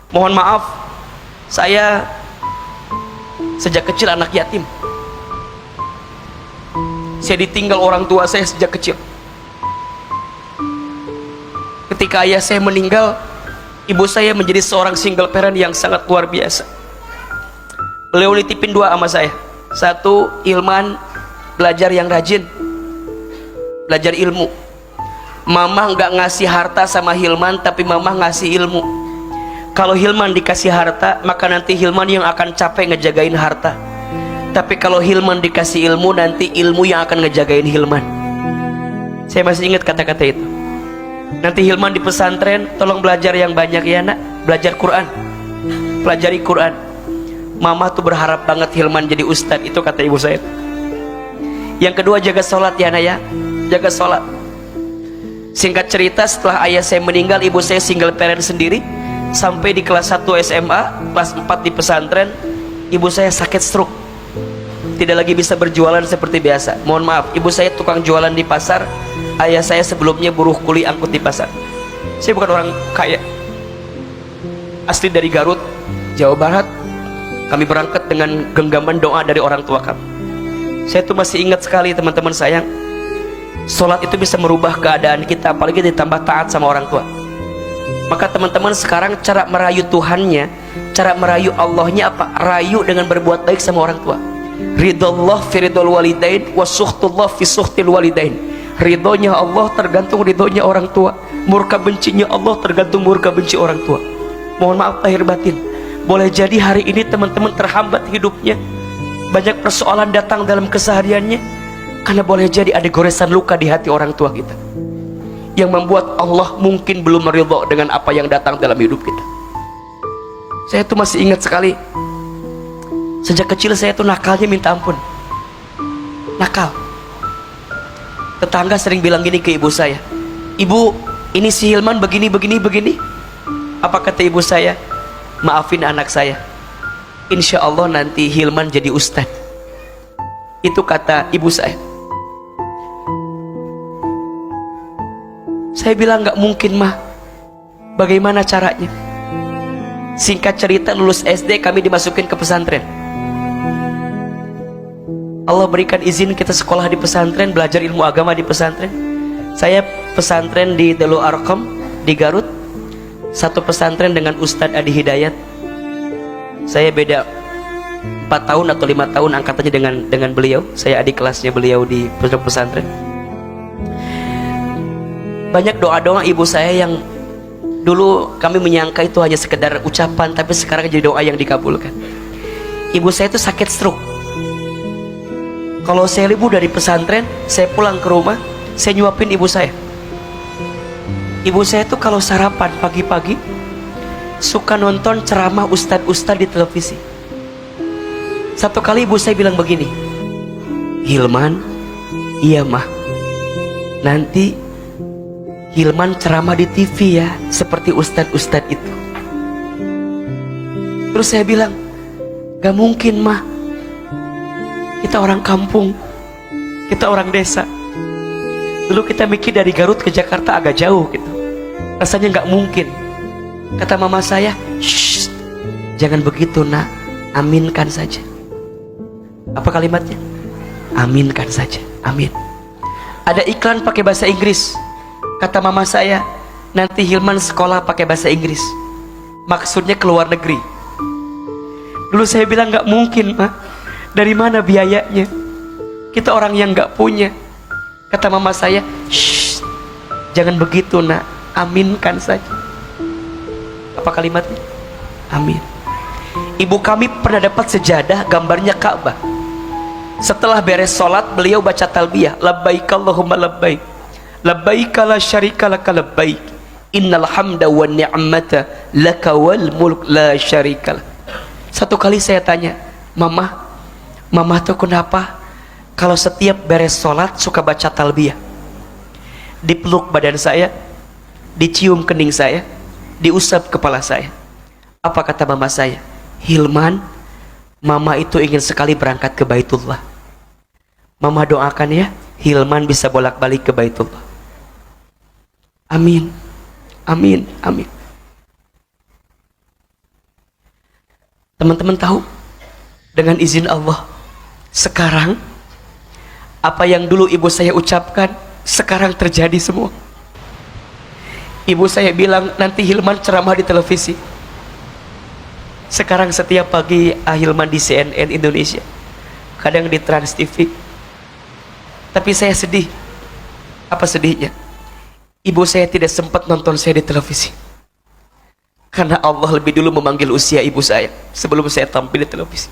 Mohon maaf, saya sejak kecil anak yatim. Saya ditinggal orang tua saya sejak kecil. Ketika ayah saya meninggal, ibu saya menjadi seorang single parent yang sangat luar biasa. Beliau nitipin dua sama saya. Satu, Hilman belajar yang rajin, belajar ilmu. Mama nggak ngasih harta sama Hilman, tapi mama ngasih ilmu. Kalau Hilman dikasih harta, maka nanti Hilman yang akan capek ngejagain harta. Tapi kalau Hilman dikasih ilmu, nanti ilmu yang akan ngejagain Hilman. Saya masih ingat kata-kata itu. Nanti Hilman di pesantren, tolong belajar yang banyak ya nak, belajar Quran, pelajari Quran. Mama tuh berharap banget Hilman jadi ustadz, itu kata ibu saya. Yang kedua, jaga sholat ya nak ya, jaga sholat. Singkat cerita, setelah ayah saya meninggal, ibu saya single parent sendiri. Sampai di kelas 1 SMA, kelas 4 di pesantren, ibu saya sakit stroke, tidak lagi bisa berjualan seperti biasa. Mohon maaf, ibu saya tukang jualan di pasar, ayah saya sebelumnya buruh kuli angkut di pasar. Saya bukan orang kaya, asli dari Garut, Jawa Barat. Kami berangkat dengan genggaman doa dari orang tua kami. Saya tuh masih ingat sekali teman-teman sayang, sholat itu bisa merubah keadaan kita, apalagi ditambah taat sama orang tua. Maka teman-teman sekarang cara merayu Tuhannya, cara merayu Allahnya apa? Rayu dengan berbuat baik sama orang tua. Ridullah fi ridul walidain wa sukhtullah fi sukhtil walidain. Ridhonya Allah tergantung ridhonya orang tua, murka bencinya Allah tergantung murka benci orang tua. Mohon maaf lahir batin, boleh jadi hari ini teman-teman terhambat hidupnya, banyak persoalan datang dalam kesehariannya, karena boleh jadi ada goresan luka di hati orang tua kita, yang membuat Allah mungkin belum meridho dengan apa yang datang dalam hidup kita. Saya tuh masih ingat sekali, sejak kecil saya tuh nakalnya minta ampun, nakal. Tetangga sering bilang gini ke ibu saya, ibu ini si Hilman begini. Apa kata ibu saya? Maafin anak saya, insya Allah nanti Hilman jadi ustadz. Itu kata ibu saya. Saya bilang nggak mungkin mah, bagaimana caranya? Singkat cerita, lulus SD kami dimasukin ke pesantren. Allah berikan izin kita sekolah di pesantren, belajar ilmu agama di pesantren. Saya pesantren di Darul Arqam di Garut, satu pesantren dengan Ustadz Adi Hidayat. Saya beda 4 tahun atau 5 tahun angkatannya dengan beliau. Saya adik kelasnya beliau di pesantren. Banyak doa-doa ibu saya yang dulu kami menyangka itu hanya sekedar ucapan, tapi sekarang jadi doa yang dikabulkan. Ibu saya itu sakit stroke. Kalau saya libur dari pesantren, saya pulang ke rumah, saya nyuapin ibu saya. Ibu saya itu kalau sarapan pagi-pagi suka nonton ceramah ustadz-ustadz di televisi. Satu kali ibu saya bilang begini, Hilman, iya mah, nanti Hilman ceramah di TV ya, seperti ustadz-ustadz itu. Terus saya bilang, gak mungkin mah, kita orang kampung, kita orang desa. Dulu kita mikir dari Garut ke Jakarta agak jauh gitu, rasanya gak mungkin. Kata mama saya, shh, jangan begitu nak, aminkan saja. Apa kalimatnya? Aminkan saja, amin. Ada iklan pakai bahasa Inggris. Kata mama saya, nanti Hilman sekolah pakai bahasa Inggris, maksudnya ke luar negeri. Dulu saya bilang gak mungkin mah, dari mana biayanya? Kita orang yang gak punya. Kata mama saya, shh, jangan begitu nak, aminkan saja. Apa kalimatnya? Amin. Ibu kami pernah dapat sejadah gambarnya Ka'bah. Setelah beres sholat, beliau baca talbiyah, labbaik Allahumma labbaik, labbaik la syarika laka labbaik, innal hamda wa ni'mata laka wal mulk la syarika lak. Satu kali saya tanya, mama tuh kenapa kalau setiap beres sholat suka baca talbiyah? Dipeluk badan saya, dicium kening saya, diusap kepala saya. Apa kata mama saya? Hilman, mama itu ingin sekali berangkat ke Baitullah. Mama doakan ya, Hilman bisa bolak-balik ke Baitullah. Amin, amin, amin. Teman-teman tahu, dengan izin Allah, sekarang apa yang dulu ibu saya ucapkan sekarang terjadi semua. Ibu saya bilang nanti Hilman ceramah di televisi. Sekarang setiap pagi Hilman di CNN Indonesia, kadang di Trans TV. Tapi saya sedih. Apa sedihnya? Ibu saya tidak sempat nonton saya di televisi, karena Allah lebih dulu memanggil usia ibu saya sebelum saya tampil di televisi.